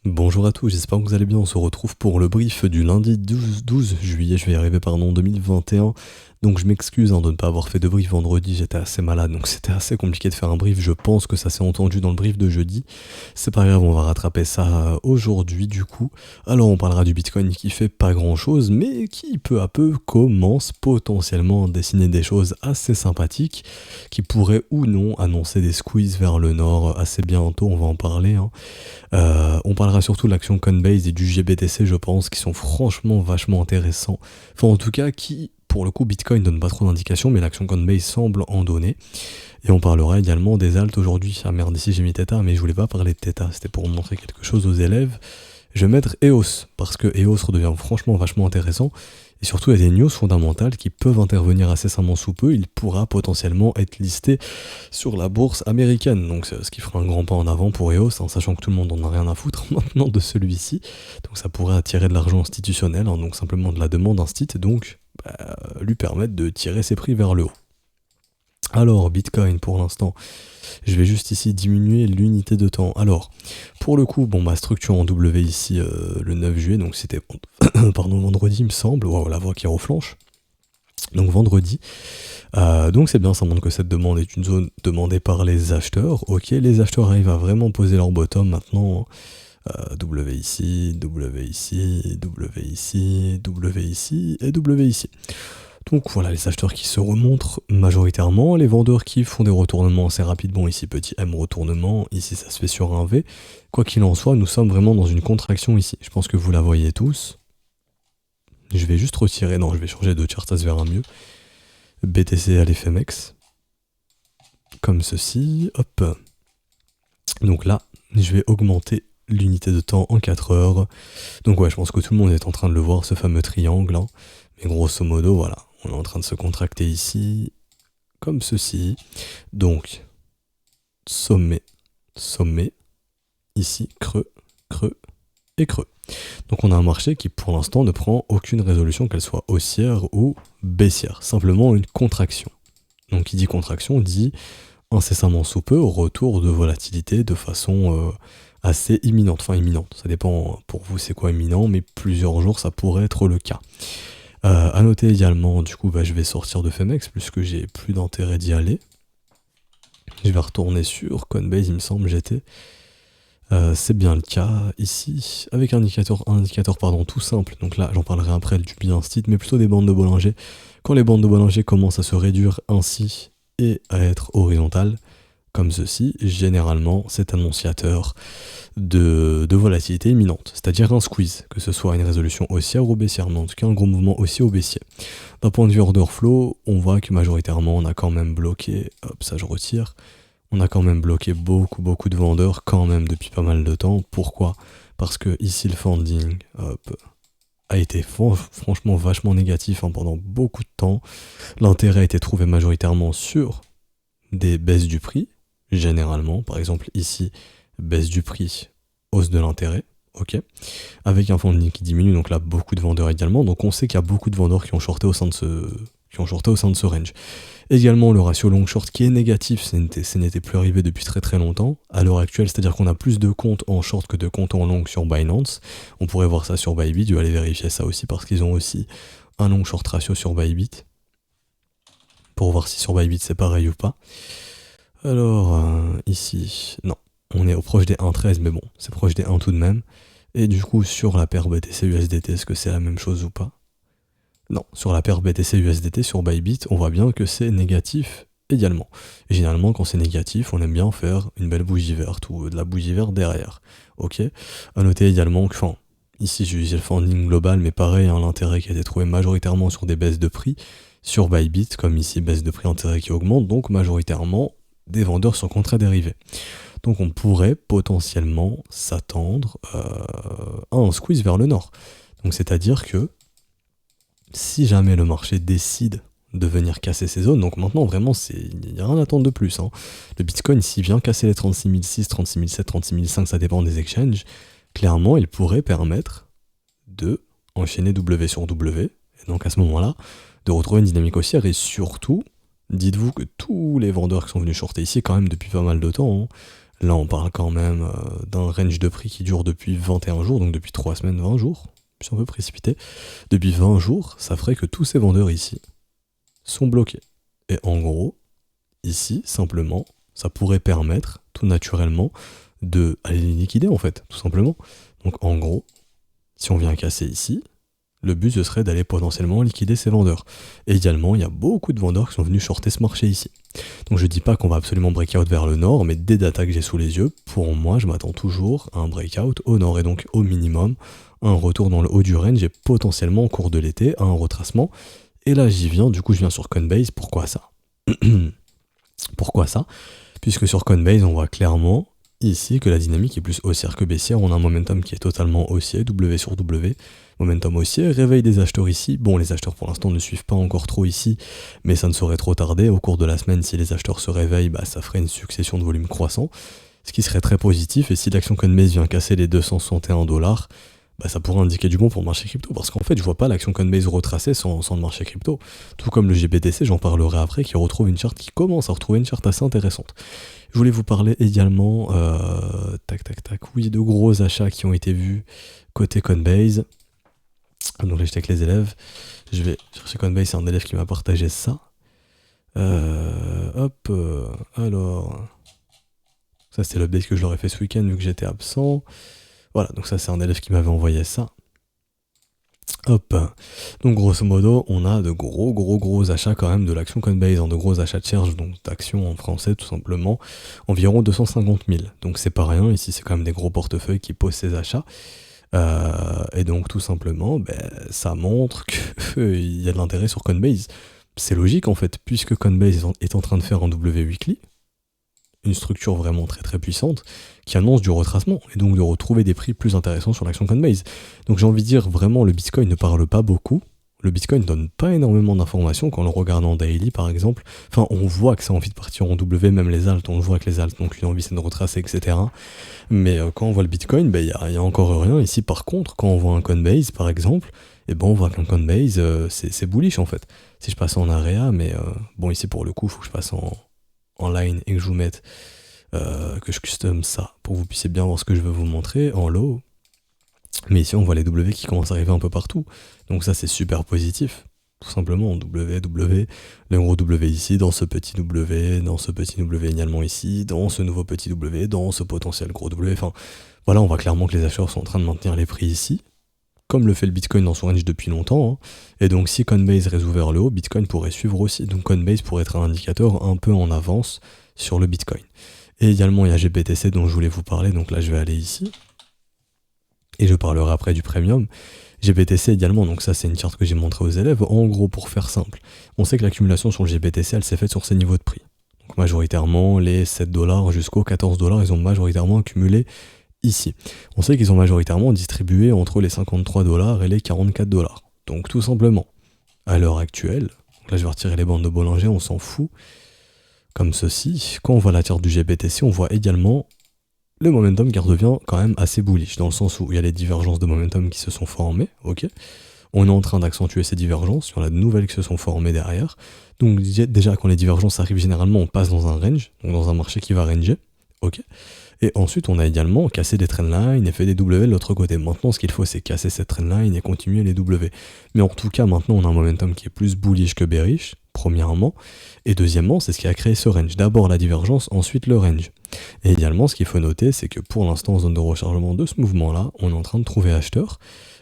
Bonjour à tous, j'espère que vous allez bien. On se retrouve pour le brief du lundi 12 juillet, je vais y arriver, pardon, 2021. Donc je m'excuse de ne pas avoir fait de brief vendredi, j'étais assez malade, donc c'était assez compliqué de faire un brief. Je pense que ça s'est entendu dans le brief de jeudi. C'est pas grave, on va rattraper ça aujourd'hui du coup. Alors on parlera du Bitcoin qui fait pas grand chose, mais qui peu à peu commence potentiellement à dessiner des choses assez sympathiques, qui pourraient ou non annoncer des squeezes vers le nord assez bientôt, on va en parler, hein. On parlera surtout de l'action Coinbase et du GBTC, je pense, qui sont franchement vachement intéressants. Enfin, en tout cas, qui, pour le coup, Bitcoin donne pas trop d'indications, mais l'action Coinbase semble en donner. Et on parlera également des alts aujourd'hui. Ah merde, ici j'ai mis Theta, mais je voulais pas parler de Theta, c'était pour montrer quelque chose aux élèves. Je vais mettre EOS, parce que EOS redevient franchement vachement intéressant. Et surtout, il y a des news fondamentales qui peuvent intervenir incessamment sous peu. Il pourra potentiellement être listé sur la bourse américaine. Donc, ce qui fera un grand pas en avant pour EOS, sachant que tout le monde en a rien à foutre maintenant de celui-ci. Donc, ça pourrait attirer de l'argent institutionnel, donc simplement de la demande instit, donc lui permettre de tirer ses prix vers le haut. Alors, Bitcoin pour l'instant, je vais juste ici diminuer l'unité de temps. Alors, pour le coup, ma structure en W ici le 9 juillet, donc c'était pardon, vendredi, il me semble. Waouh, la voix qui reflanche. Donc vendredi. Donc c'est bien, ça montre que cette demande est une zone demandée par les acheteurs. Ok, les acheteurs arrivent à vraiment poser leur bottom maintenant. W ici, W ici, W ici, W ici et W ici. Donc voilà, les acheteurs qui se remontrent majoritairement, les vendeurs qui font des retournements assez rapides. Bon, ici petit M retournement, ici ça se fait sur un V. Quoi qu'il en soit, nous sommes vraiment dans une contraction ici. Je pense que vous la voyez tous. Je vais juste retirer, non, je vais changer de chart, ça se verra mieux. BTC à l'FMX, comme ceci, hop. Donc là, je vais augmenter l'unité de temps en 4 heures. Donc ouais, je pense que tout le monde est en train de le voir, ce fameux triangle, hein. Mais grosso modo, voilà, on est en train de se contracter ici, comme ceci. Donc, sommet, sommet, ici, creux, creux et creux. Donc on a un marché qui pour l'instant ne prend aucune résolution, qu'elle soit haussière ou baissière, simplement une contraction. Donc qui dit contraction dit incessamment sous peu retour de volatilité de façon assez imminente. Enfin imminente, ça dépend pour vous c'est quoi imminent, mais plusieurs jours ça pourrait être le cas. À noter également, du coup je vais sortir de Femex puisque j'ai plus d'intérêt d'y aller. Je vais retourner sur Coinbase, il me semble, j'étais. C'est bien le cas ici, avec un indicateur tout simple. Donc là, j'en parlerai après du bilan site, mais plutôt des bandes de Bollinger. Quand les bandes de Bollinger commencent à se réduire ainsi et à être horizontales, comme ceci, généralement, c'est annonciateur de volatilité imminente, c'est-à-dire un squeeze, que ce soit une résolution haussière ou baissière, mais en tout cas un gros mouvement haussier ou baissier. D'un point de vue order flow, on voit que majoritairement, on a quand même bloqué, hop, ça je retire, on a quand même bloqué beaucoup de vendeurs quand même depuis pas mal de temps. Pourquoi ? Parce que ici le funding a été franchement vachement négatif pendant beaucoup de temps. L'intérêt a été trouvé majoritairement sur des baisses du prix, généralement. Par exemple ici, baisse du prix, hausse de l'intérêt. Ok, avec un funding qui diminue, donc là beaucoup de vendeurs également. Donc on sait qu'il y a beaucoup de vendeurs qui ont shorté au sein de ce range. Également le ratio long short qui est négatif, ça n'était plus arrivé depuis très longtemps à l'heure actuelle, c'est-à-dire qu'on a plus de comptes en short que de comptes en long sur Binance. On pourrait voir ça sur Bybit, je vais aller vérifier ça aussi parce qu'ils ont aussi un long short ratio sur Bybit pour voir si sur Bybit c'est pareil ou pas. Alors ici, non, on est proche des 1,13 mais bon, c'est proche des 1 tout de même. Et du coup sur la paire BTC USDT, est-ce que c'est la même chose ou pas ? Non, sur la paire BTC USDT sur Bybit, on voit bien que c'est négatif également. Et généralement, quand c'est négatif, on aime bien faire une belle bougie verte ou de la bougie verte derrière. Ok. À noter également que, ici j'ai utilisé le funding global, mais pareil, l'intérêt qui a été trouvé majoritairement sur des baisses de prix sur Bybit, comme ici, baisse de prix, intérêt qui augmente, donc majoritairement des vendeurs sur contrat dérivé. Donc on pourrait potentiellement s'attendre à un squeeze vers le nord. Donc c'est-à-dire que si jamais le marché décide de venir casser ces zones, donc maintenant vraiment il n'y a rien à attendre de plus. Le Bitcoin s'il vient casser les 36 006, 36 007, 36 500, ça dépend des exchanges, clairement il pourrait permettre de enchaîner W sur W, et donc à ce moment-là, de retrouver une dynamique haussière, et surtout, dites-vous que tous les vendeurs qui sont venus shorter ici quand même depuis pas mal de temps, Là, on parle quand même d'un range de prix qui dure depuis 21 jours, donc depuis 3 semaines, 20 jours. Je suis un peu précipité. Depuis 20 jours, ça ferait que tous ces vendeurs ici sont bloqués. Et en gros, ici, simplement, ça pourrait permettre, tout naturellement, de aller les liquider, en fait, tout simplement. Donc, en gros, si on vient casser ici, le but, ce serait d'aller potentiellement liquider ces vendeurs. Et également, il y a beaucoup de vendeurs qui sont venus shorter ce marché ici. Donc je dis pas qu'on va absolument breakout vers le nord, mais des datas que j'ai sous les yeux, pour moi, je m'attends toujours à un breakout au nord. Et donc, au minimum, un retour dans le haut du range et potentiellement au cours de l'été, un retracement. Et là, j'y viens, du coup, je viens sur Coinbase. Pourquoi ça? Pourquoi ça? Puisque sur Coinbase, on voit clairement ici que la dynamique est plus haussière que baissière. On a un momentum qui est totalement haussier, W sur W. Momentum haussier, réveil des acheteurs ici. Bon, les acheteurs pour l'instant ne suivent pas encore trop ici, mais ça ne saurait trop tarder. Au cours de la semaine, si les acheteurs se réveillent, ça ferait une succession de volumes croissants, ce qui serait très positif. Et si l'action Coinbase vient casser les 261$, ça pourrait indiquer du bon pour le marché crypto, parce qu'en fait, je vois pas l'action Coinbase retracer sans le marché crypto. Tout comme le GBTC, j'en parlerai après, qui retrouve une charte, qui commence à retrouver une charte assez intéressante. Je voulais vous parler également, oui, de gros achats qui ont été vus côté Coinbase. Donc là, j'étais avec les élèves. Je vais chercher Coinbase, c'est un élève qui m'a partagé ça. Alors. Ça, c'était l'update que je leur ai fait ce week-end vu que j'étais absent. Voilà, donc ça, c'est un élève qui m'avait envoyé ça. Hop. Donc, grosso modo, on a de gros achats quand même de l'action Coinbase, de gros achats de charge, donc d'actions en français, tout simplement. Environ 250 000. Donc, c'est pas rien. Ici, c'est quand même des gros portefeuilles qui posent ces achats. Et donc tout simplement, ça montre qu'il y a de l'intérêt sur Coinbase. C'est logique en fait, puisque Coinbase est en train de faire un W-Weekly, une structure vraiment très puissante, qui annonce du retracement, et donc de retrouver des prix plus intéressants sur l'action Coinbase. Donc j'ai envie de dire, vraiment, le Bitcoin ne parle pas beaucoup, le Bitcoin ne donne pas énormément d'informations, quand on le regarde en daily par exemple, enfin on voit que ça a envie de partir en W, même les alts, on le voit que les alts, donc une envie c'est de retracer, etc. Mais quand on voit le Bitcoin, y a encore rien. Ici par contre, quand on voit un Coinbase par exemple, on voit qu'un Coinbase, c'est bullish en fait. Si je passe en area, mais ici pour le coup, il faut que je passe en line et que je vous mette, que je custom ça, pour que vous puissiez bien voir ce que je veux vous montrer, en low. Mais ici, on voit les W qui commencent à arriver un peu partout. Donc ça, c'est super positif. Tout simplement, W, le gros W ici, dans ce petit W également ici, dans ce nouveau petit W, dans ce potentiel gros W. Enfin, voilà, on voit clairement que les acheteurs sont en train de maintenir les prix ici, comme le fait le Bitcoin dans son range depuis longtemps. Et donc, si Coinbase reste vers le haut, Bitcoin pourrait suivre aussi. Donc, Coinbase pourrait être un indicateur un peu en avance sur le Bitcoin. Et également, il y a GBTC dont je voulais vous parler. Donc là, je vais aller ici. Et je parlerai après du premium. GBTC également, donc ça c'est une charte que j'ai montrée aux élèves. En gros, pour faire simple, on sait que l'accumulation sur le GBTC, elle s'est faite sur ces niveaux de prix. Donc majoritairement, les 7$ jusqu'aux 14$, ils ont majoritairement accumulé ici. On sait qu'ils ont majoritairement distribué entre les 53$ et les 44$. Donc tout simplement, à l'heure actuelle, là je vais retirer les bandes de Bollinger, on s'en fout, comme ceci. Quand on voit la charte du GBTC, on voit également le momentum qui redevient quand même assez bullish, dans le sens où il y a les divergences de momentum qui se sont formées, ok. On est en train d'accentuer ces divergences, il y en a de nouvelles qui se sont formées derrière. Donc déjà, quand les divergences arrivent, généralement, on passe dans un range, donc dans un marché qui va ranger, ok. Et ensuite, on a également cassé des trendlines et fait des W de l'autre côté. Maintenant, ce qu'il faut, c'est casser cette trendline et continuer les W. Mais en tout cas, maintenant, on a un momentum qui est plus bullish que bearish, premièrement. Et deuxièmement, c'est ce qui a créé ce range. D'abord la divergence, ensuite le range. Et également, ce qu'il faut noter, c'est que pour l'instant, en zone de rechargement de ce mouvement-là, on est en train de trouver acheteur.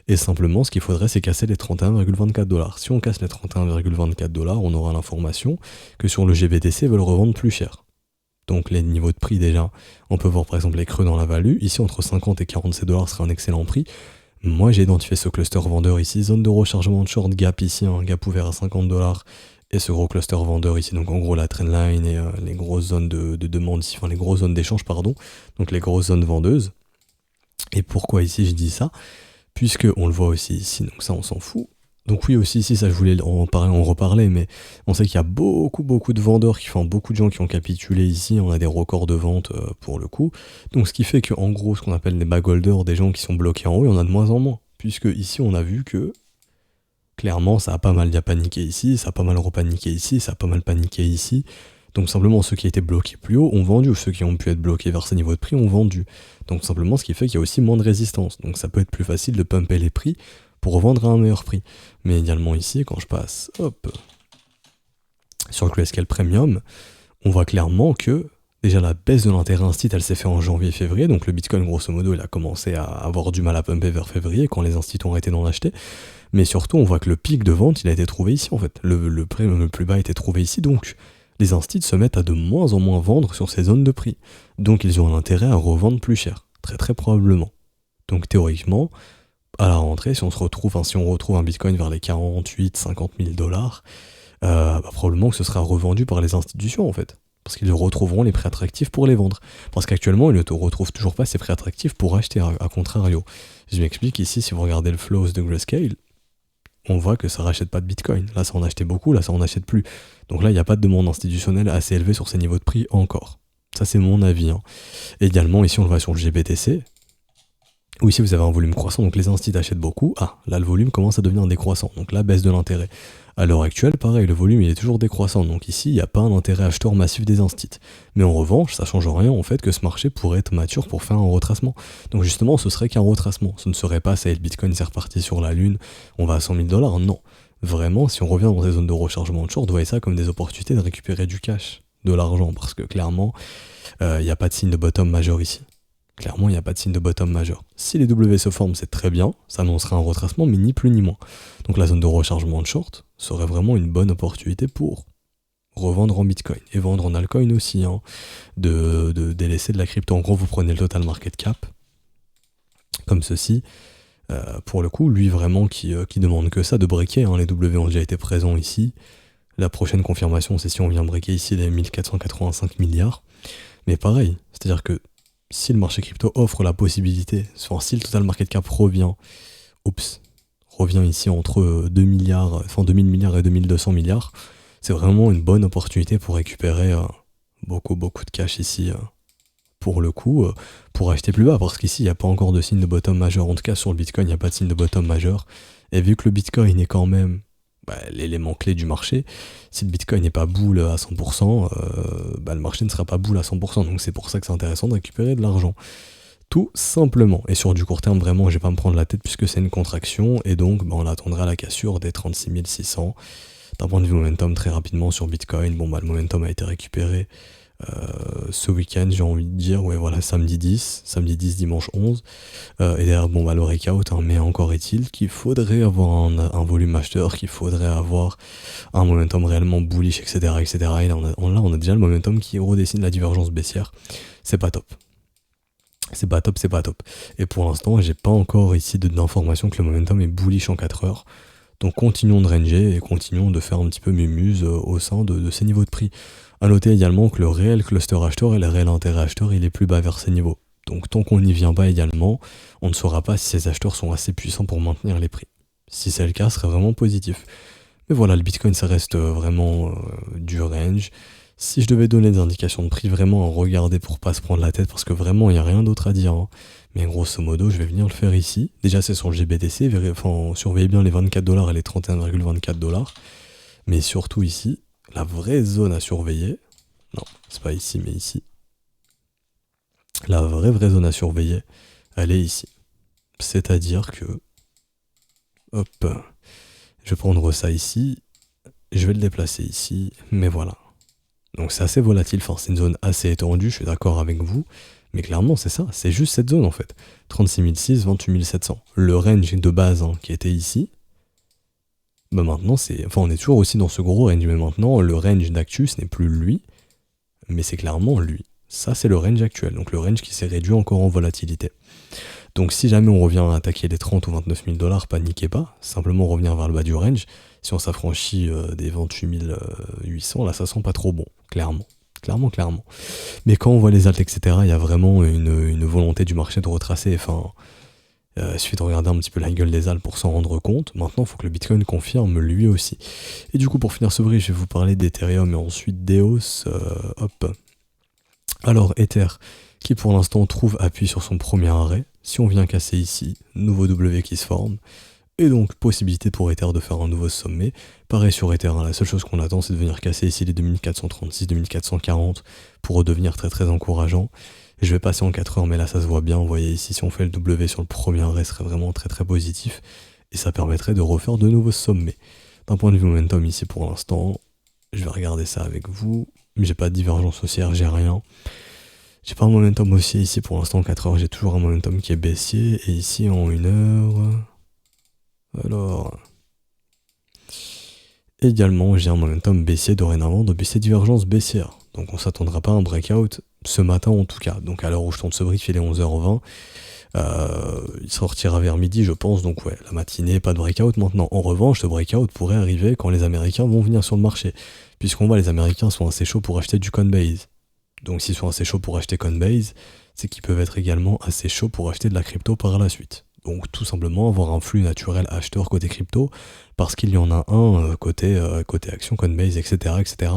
Et simplement, ce qu'il faudrait, c'est casser les 31,24$. Si on casse les 31,24$, on aura l'information que sur le GBTC, ils veulent revendre plus cher. Donc les niveaux de prix déjà, on peut voir par exemple les creux dans la value. Ici, entre 50 et 47$ serait un excellent prix. Moi, j'ai identifié ce cluster vendeur ici, zone de rechargement de short gap ici, un gap ouvert à 50$. Et ce gros cluster vendeur ici, donc en gros la trendline et les grosses zones de demande ici, enfin les grosses zones d'échange, pardon, donc les grosses zones vendeuses. Et pourquoi ici je dis ça? Puisque on le voit aussi ici, donc ça on s'en fout. Donc oui aussi ici, ça je voulais en reparler, mais on sait qu'il y a beaucoup de vendeurs, beaucoup de gens qui ont capitulé ici, on a des records de vente pour le coup. Donc ce qui fait qu'en gros, ce qu'on appelle les bag holders, des gens qui sont bloqués en haut, il y en a de moins en moins. Puisque ici on a vu que clairement, ça a pas mal paniqué ici, ça a pas mal repaniqué ici, ça a pas mal paniqué ici. Donc simplement ceux qui étaient bloqués plus haut ont vendu, ou ceux qui ont pu être bloqués vers ces niveaux de prix ont vendu. Donc simplement ce qui fait qu'il y a aussi moins de résistance. Donc ça peut être plus facile de pumper les prix pour revendre à un meilleur prix. Mais également ici, quand je passe sur le Grayscale Premium, on voit clairement que déjà la baisse de l'intérêt instit, elle s'est faite en janvier-février, donc le Bitcoin grosso modo il a commencé à avoir du mal à pumper vers février quand les instituts ont arrêté d'en acheter. Mais surtout on voit que le pic de vente il a été trouvé ici en fait. Le prix le plus bas a été trouvé ici, donc les instituts se mettent à de moins en moins vendre sur ces zones de prix. Donc ils ont un intérêt à revendre plus cher, très très probablement. Donc théoriquement, à la rentrée, si on retrouve un Bitcoin vers les 48, 50 000 dollars, probablement que ce sera revendu par les institutions en fait. Parce qu'ils retrouveront les prix attractifs pour les vendre. Parce qu'actuellement, ils ne retrouvent toujours pas ces prix attractifs pour acheter, à contrario. Je m'explique ici, si vous regardez le flows de Grayscale, on voit que ça rachète pas de Bitcoin. Là, ça en achetait beaucoup, là, ça en achète plus. Donc là, il n'y a pas de demande institutionnelle assez élevée sur ces niveaux de prix encore. Ça, c'est mon avis. Hein. Également, ici, on le voit sur le GBTC, où ici, vous avez un volume croissant, donc les instituts achètent beaucoup. Ah, là, le volume commence à devenir décroissant, donc là, baisse de l'intérêt. À l'heure actuelle, pareil, le volume il est toujours décroissant, donc ici il n'y a pas un intérêt acheteur massif des instituts. Mais en revanche, ça change rien au fait que ce marché pourrait être mature pour faire un retracement. Donc justement, ce serait qu'un retracement. Ce ne serait pas ça y est, le Bitcoin s'est reparti sur la lune, on va à 100 000 dollars, non. Vraiment, si on revient dans des zones de rechargement de short, voyez ça comme des opportunités de récupérer du cash, de l'argent, parce que clairement, il n'y a pas de signe de bottom majeur ici. Clairement, il n'y a pas de signe de bottom majeur. Si les W se forment, c'est très bien, ça annoncerait un retracement, mais ni plus ni moins. Donc la zone de rechargement de short serait vraiment une bonne opportunité pour revendre en Bitcoin et vendre en altcoin aussi, hein, de délaisser de la crypto. En gros, vous prenez le total market cap, comme ceci. Pour le coup, lui vraiment qui demande que ça, de breaker, hein, les W ont déjà été présents ici. La prochaine confirmation, c'est si on vient breaker ici les 1485 milliards. Mais pareil, c'est-à-dire que si le marché crypto offre la possibilité, si le total market cap revient ici entre 2000 milliards et 2200 milliards, c'est vraiment une bonne opportunité pour récupérer beaucoup de cash ici, pour le coup, pour acheter plus bas, parce qu'ici il n'y a pas encore de signe de bottom majeur, en tout cas sur le Bitcoin il n'y a pas de signe de bottom majeur, et vu que le Bitcoin est quand même l'élément clé du marché, si le Bitcoin n'est pas boule à 100%, le marché ne sera pas boule à 100%, donc c'est pour ça que c'est intéressant de récupérer de l'argent. Tout simplement. Et sur du court terme, vraiment, je vais pas me prendre la tête puisque c'est une contraction, et donc on attendra la cassure des 36 600. D'un point de vue momentum, très rapidement sur Bitcoin, le momentum a été récupéré ce week-end, j'ai envie de dire, samedi 10, dimanche 11, et derrière, le breakout, hein, mais encore est-il qu'il faudrait avoir un volume acheteur, qu'il faudrait avoir un momentum réellement bullish, etc., etc., et là, on a déjà le momentum qui redessine la divergence baissière, c'est pas top. C'est pas top. Et pour l'instant, j'ai pas encore ici d'informations que le momentum est bullish en 4 heures. Donc continuons de ranger et continuons de faire un petit peu mémuse au sein de ces niveaux de prix. A noter également que le réel cluster acheteur et le réel intérêt acheteur, il est plus bas vers ces niveaux. Donc tant qu'on n'y vient pas également, on ne saura pas si ces acheteurs sont assez puissants pour maintenir les prix. Si c'est le cas, ce serait vraiment positif. Mais voilà, le Bitcoin, ça reste vraiment du range. Si je devais donner des indications de prix, vraiment à regarder pour pas se prendre la tête, parce que vraiment, il n'y a rien d'autre à dire. Hein. Mais grosso modo, je vais venir le faire ici. Déjà, c'est sur le GBTC. Surveillez bien les 24 dollars et les 31,24 dollars. Mais surtout ici, la vraie zone à surveiller. Non, c'est pas ici, mais ici. La vraie zone à surveiller, elle est ici. C'est-à-dire que... je vais prendre ça ici. Je vais le déplacer ici. Mais voilà. Donc c'est assez volatile, c'est une zone assez étendue, je suis d'accord avec vous, mais clairement c'est ça, c'est juste cette zone en fait. 36 600, 28 700. Le range de base qui était ici, maintenant on est toujours aussi dans ce gros range, mais maintenant le range d'actu ce n'est plus lui, mais c'est clairement lui. Ça c'est le range actuel, donc le range qui s'est réduit encore en volatilité. Donc si jamais on revient à attaquer les 30 ou 29 000 dollars, paniquez pas, simplement revenir vers le bas du range. Si on s'affranchit des 28 800, là ça sent pas trop bon, clairement. Mais quand on voit les alts, etc., il y a vraiment une volonté du marché de retracer, il suffit de regarder un petit peu la gueule des alts pour s'en rendre compte. Maintenant, il faut que le Bitcoin confirme lui aussi. Et du coup, pour finir ce brief, je vais vous parler d'Ethereum et ensuite d'EOS. Alors, Ether, qui pour l'instant trouve appui sur son premier arrêt. Si on vient casser ici, nouveau W qui se forme. Et donc, possibilité pour Ether de faire un nouveau sommet. Pareil sur Ether, hein, la seule chose qu'on attend, c'est de venir casser ici les 2436, 2440 pour redevenir très très encourageant. Et je vais passer en 4 heures, mais là ça se voit bien. Vous voyez ici, si on fait le W sur le premier arrêt, ce serait vraiment très très positif. Et ça permettrait de refaire de nouveaux sommets. D'un point de vue momentum ici pour l'instant, je vais regarder ça avec vous. J'ai pas de divergence haussière, j'ai rien. J'ai pas un momentum haussier ici pour l'instant en 4 heures, j'ai toujours un momentum qui est baissier. Et ici en 1 heure... Alors... Également, j'ai un momentum baissier dorénavant depuis ces divergences baissières. Donc on s'attendra pas à un breakout ce matin en tout cas. Donc à l'heure où je tourne ce brief, il est 11h20. Il sortira vers midi, je pense. Donc ouais, la matinée, pas de breakout maintenant. En revanche, ce breakout pourrait arriver quand les Américains vont venir sur le marché. Puisqu'on voit les Américains sont assez chauds pour acheter du Coinbase. Donc s'ils sont assez chauds pour acheter Coinbase, c'est qu'ils peuvent être également assez chauds pour acheter de la crypto par la suite. Donc tout simplement avoir un flux naturel acheteur côté crypto, parce qu'il y en a un côté action, Coinbase, etc., etc.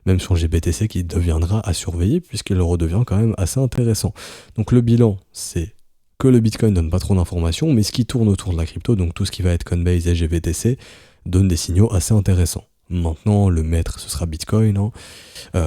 Même sur GBTC qui deviendra à surveiller, puisqu'il redevient quand même assez intéressant. Donc le bilan, c'est que le Bitcoin donne pas trop d'informations, mais ce qui tourne autour de la crypto, donc tout ce qui va être Coinbase et GBTC, donne des signaux assez intéressants. Maintenant, le maître, ce sera Bitcoin. Hein.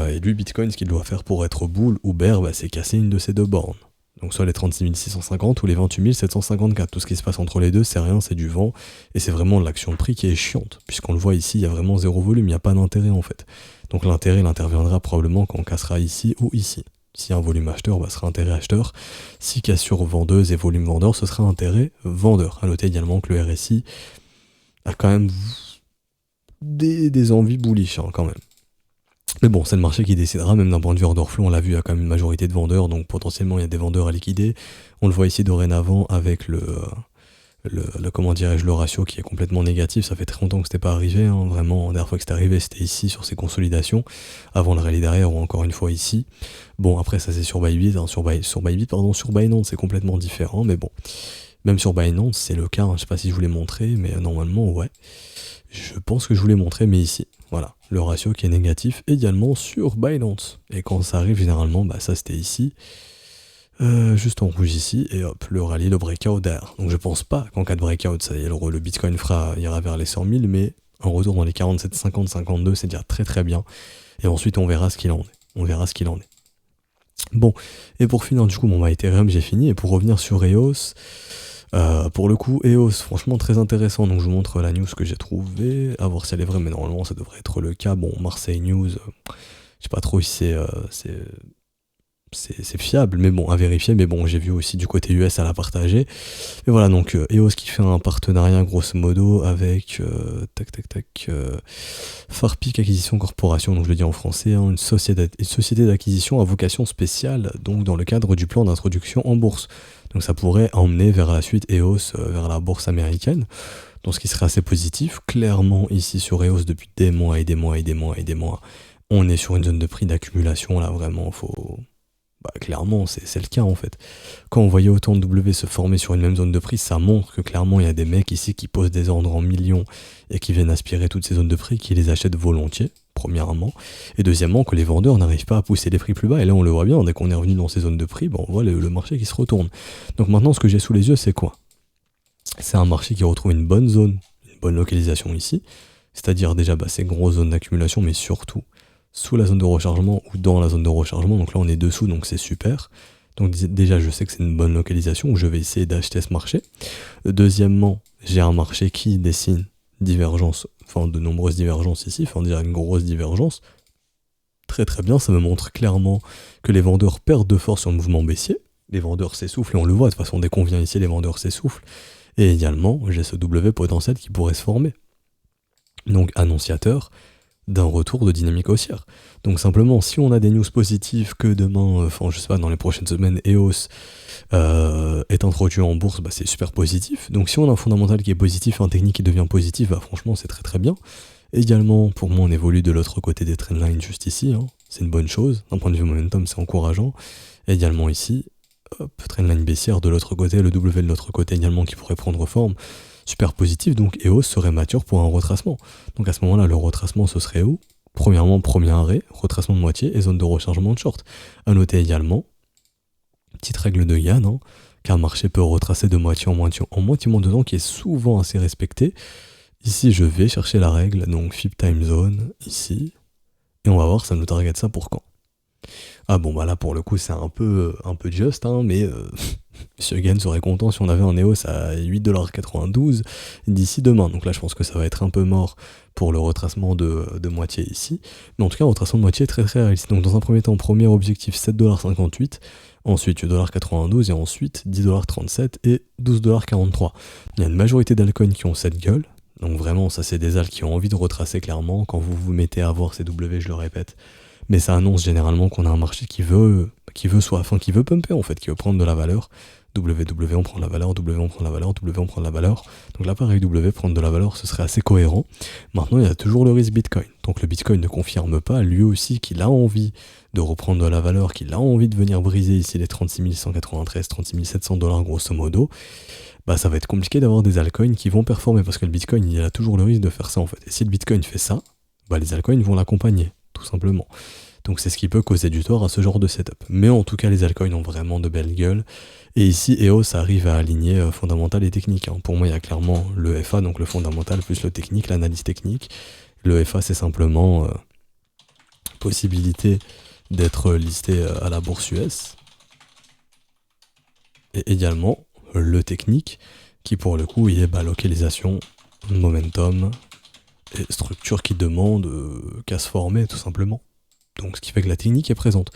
Et lui, Bitcoin, ce qu'il doit faire pour être bull ou bear, bah, c'est casser une de ces deux bornes. Donc soit les 36 650 ou les 28 754. Tout ce qui se passe entre les deux, c'est rien, c'est du vent. Et c'est vraiment l'action de prix qui est chiante. Puisqu'on le voit ici, il y a vraiment zéro volume, il n'y a pas d'intérêt en fait. Donc l'intérêt, il interviendra probablement quand on cassera ici ou ici. Si un volume acheteur, bah, ce sera intérêt acheteur. Si cassure vendeuse et volume vendeur, ce sera intérêt vendeur. À noter également que le RSI a quand même des envies bullish hein, quand même. Mais bon, c'est le marché qui décidera, même d'un point de vue order flow, on l'a vu, il y a quand même une majorité de vendeurs, donc potentiellement il y a des vendeurs à liquider. On le voit ici dorénavant avec le comment dirais-je, le ratio qui est complètement négatif. Ça fait très longtemps que c'était pas arrivé, hein, vraiment. La dernière fois que c'était arrivé, c'était ici sur ces consolidations, avant le rallye derrière ou encore une fois ici. Bon, après ça c'est sur Bybit, hein, sur Binance c'est complètement différent, mais bon. Même sur Binance c'est le cas, hein, je sais pas si je vous l'ai montré, mais normalement ouais. Je pense que je vous l'ai montré, mais ici, voilà, le ratio qui est négatif également sur Binance. Et quand ça arrive, généralement, bah ça c'était ici, juste en rouge ici, et hop, le rallye, le breakout derrière. Donc je pense pas qu'en cas de breakout, ça y est, le Bitcoin ira vers les 100 000, mais un retour dans les 47, 50, 52, c'est déjà très très bien. Et ensuite, on verra ce qu'il en est. On verra ce qu'il en est. Bon, et pour finir, du coup, bah, Ethereum, j'ai fini, et pour revenir sur EOS... pour le coup, EOS, franchement très intéressant. Donc je vous montre la news que j'ai trouvée, à voir si elle est vraie, mais normalement ça devrait être le cas. Bon, Marseille News, je sais pas trop si c'est fiable, mais bon, à vérifier. Mais bon, j'ai vu aussi du côté US à la partager. Et voilà, donc EOS qui fait un partenariat grosso modo avec Farpeak Acquisition Corporation, donc je le dis en français, hein, une société d'acquisition à vocation spéciale, donc dans le cadre du plan d'introduction en bourse. Donc ça pourrait emmener vers la suite EOS vers la bourse américaine, donc ce qui serait assez positif. Clairement ici sur EOS depuis des mois et des mois et des mois et des mois, on est sur une zone de prix d'accumulation là vraiment, clairement c'est le cas en fait. Quand on voyait autant de W se former sur une même zone de prix, ça montre que clairement il y a des mecs ici qui posent des ordres en millions et qui viennent aspirer toutes ces zones de prix, qui les achètent volontiers. Premièrement, et deuxièmement que les vendeurs n'arrivent pas à pousser les prix plus bas, et là on le voit bien, dès qu'on est revenu dans ces zones de prix, on voit le marché qui se retourne. Donc maintenant ce que j'ai sous les yeux c'est quoi? C'est un marché qui retrouve une bonne zone, une bonne localisation ici, c'est-à-dire déjà ces grosses zones d'accumulation, mais surtout sous la zone de rechargement ou dans la zone de rechargement, donc là on est dessous, donc c'est super. Donc déjà je sais que c'est une bonne localisation, où je vais essayer d'acheter ce marché. Deuxièmement, j'ai un marché qui dessine divergence, de nombreuses divergences ici, déjà une grosse divergence. Très très bien, ça me montre clairement que les vendeurs perdent de force sur le mouvement baissier. Les vendeurs s'essoufflent, et on le voit, de toute façon dès qu'on vient ici, les vendeurs s'essoufflent. Et également, j'ai ce W potentiel qui pourrait se former. Donc annonciateur d'un retour de dynamique haussière. Donc simplement, si on a des news positives que demain, je sais pas, dans les prochaines semaines, EOS est introduit en bourse, c'est super positif. Donc si on a un fondamental qui est positif, un technique qui devient positif, franchement c'est très très bien. Également, pour moi, on évolue de l'autre côté des trendlines juste ici, hein. C'est une bonne chose. D'un point de vue momentum, c'est encourageant. Et également ici, hop, trendline baissière de l'autre côté, le W de l'autre côté également qui pourrait prendre forme. Super positif, donc EOS serait mature pour un retracement. Donc à ce moment-là, le retracement, ce serait où? Premièrement, premier arrêt, retracement de moitié et zone de rechargement de short. À noter également, petite règle de Yann, hein, qu'un marché peut retracer de moitié en moitié moins de temps, qui est souvent assez respecté. Ici, je vais chercher la règle, donc FIB Time Zone, ici, et on va voir ça nous target ça pour quand. Ah bon, bah là, pour le coup, c'est un peu just, hein, mais Monsieur Gain serait content si on avait un EOS à 8,92$ d'ici demain. Donc là, je pense que ça va être un peu mort pour le retracement de moitié ici. Mais en tout cas, un retracement de moitié très très réaliste. Donc dans un premier temps, premier objectif 7,58$, ensuite 8,92$ et ensuite 10,37$ et 12,43$. Il y a une majorité d'altcoins qui ont cette gueule. Donc vraiment, ça c'est des alts qui ont envie de retracer clairement. Quand vous vous mettez à voir ces W, je le répète. Mais ça annonce généralement qu'on a un marché qui veut pumper en fait, qui veut prendre de la valeur. W, on prend de la valeur, W, on prend de la valeur, W, on prend de la valeur. Donc là, pareil, W, prendre de la valeur, ce serait assez cohérent. Maintenant, il y a toujours le risque Bitcoin. Donc le Bitcoin ne confirme pas, lui aussi, qu'il a envie de reprendre de la valeur, qu'il a envie de venir briser ici les 36 193, 36 700$ grosso modo. Bah ça va être compliqué d'avoir des altcoins qui vont performer, parce que le Bitcoin, il a toujours le risque de faire ça en fait. Et si le Bitcoin fait ça, bah les altcoins vont l'accompagner, tout simplement. Donc c'est ce qui peut causer du tort à ce genre de setup. Mais en tout cas, les altcoins ont vraiment de belles gueules. Et ici, EOS arrive à aligner fondamental et technique. Pour moi, il y a clairement le FA, donc le fondamental, plus le technique, l'analyse technique. Le FA, c'est simplement possibilité d'être listé à la bourse US. Et également, le technique, qui pour le coup, il est localisation, momentum, et structure qui demande qu'à se former, tout simplement. Donc ce qui fait que la technique est présente.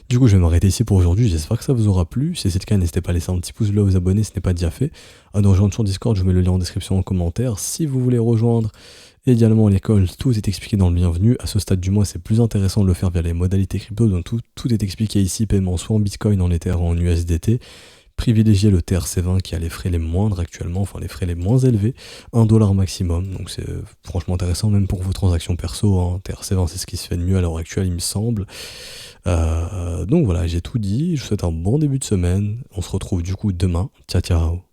Du coup, je vais m'arrêter ici pour aujourd'hui. J'espère que ça vous aura plu. Si c'est le cas, n'hésitez pas à laisser un petit pouce bleu, vous abonner si ce n'est pas déjà fait. À nous rejoindre sur Discord, je vous mets le lien en description en commentaire. Si vous voulez rejoindre également l'école, tout est expliqué dans le bienvenu. À ce stade du mois, c'est plus intéressant de le faire via les modalités crypto. Donc tout est expliqué ici, paiement soit en Bitcoin, en Ether, en USDT. Privilégier le TRC20 qui a les frais les moindres actuellement, enfin les frais les moins élevés, 1$ maximum, donc c'est franchement intéressant même pour vos transactions perso, hein. TRC20 c'est ce qui se fait de mieux à l'heure actuelle il me semble. Donc voilà, j'ai tout dit, je vous souhaite un bon début de semaine, on se retrouve du coup demain, ciao ciao.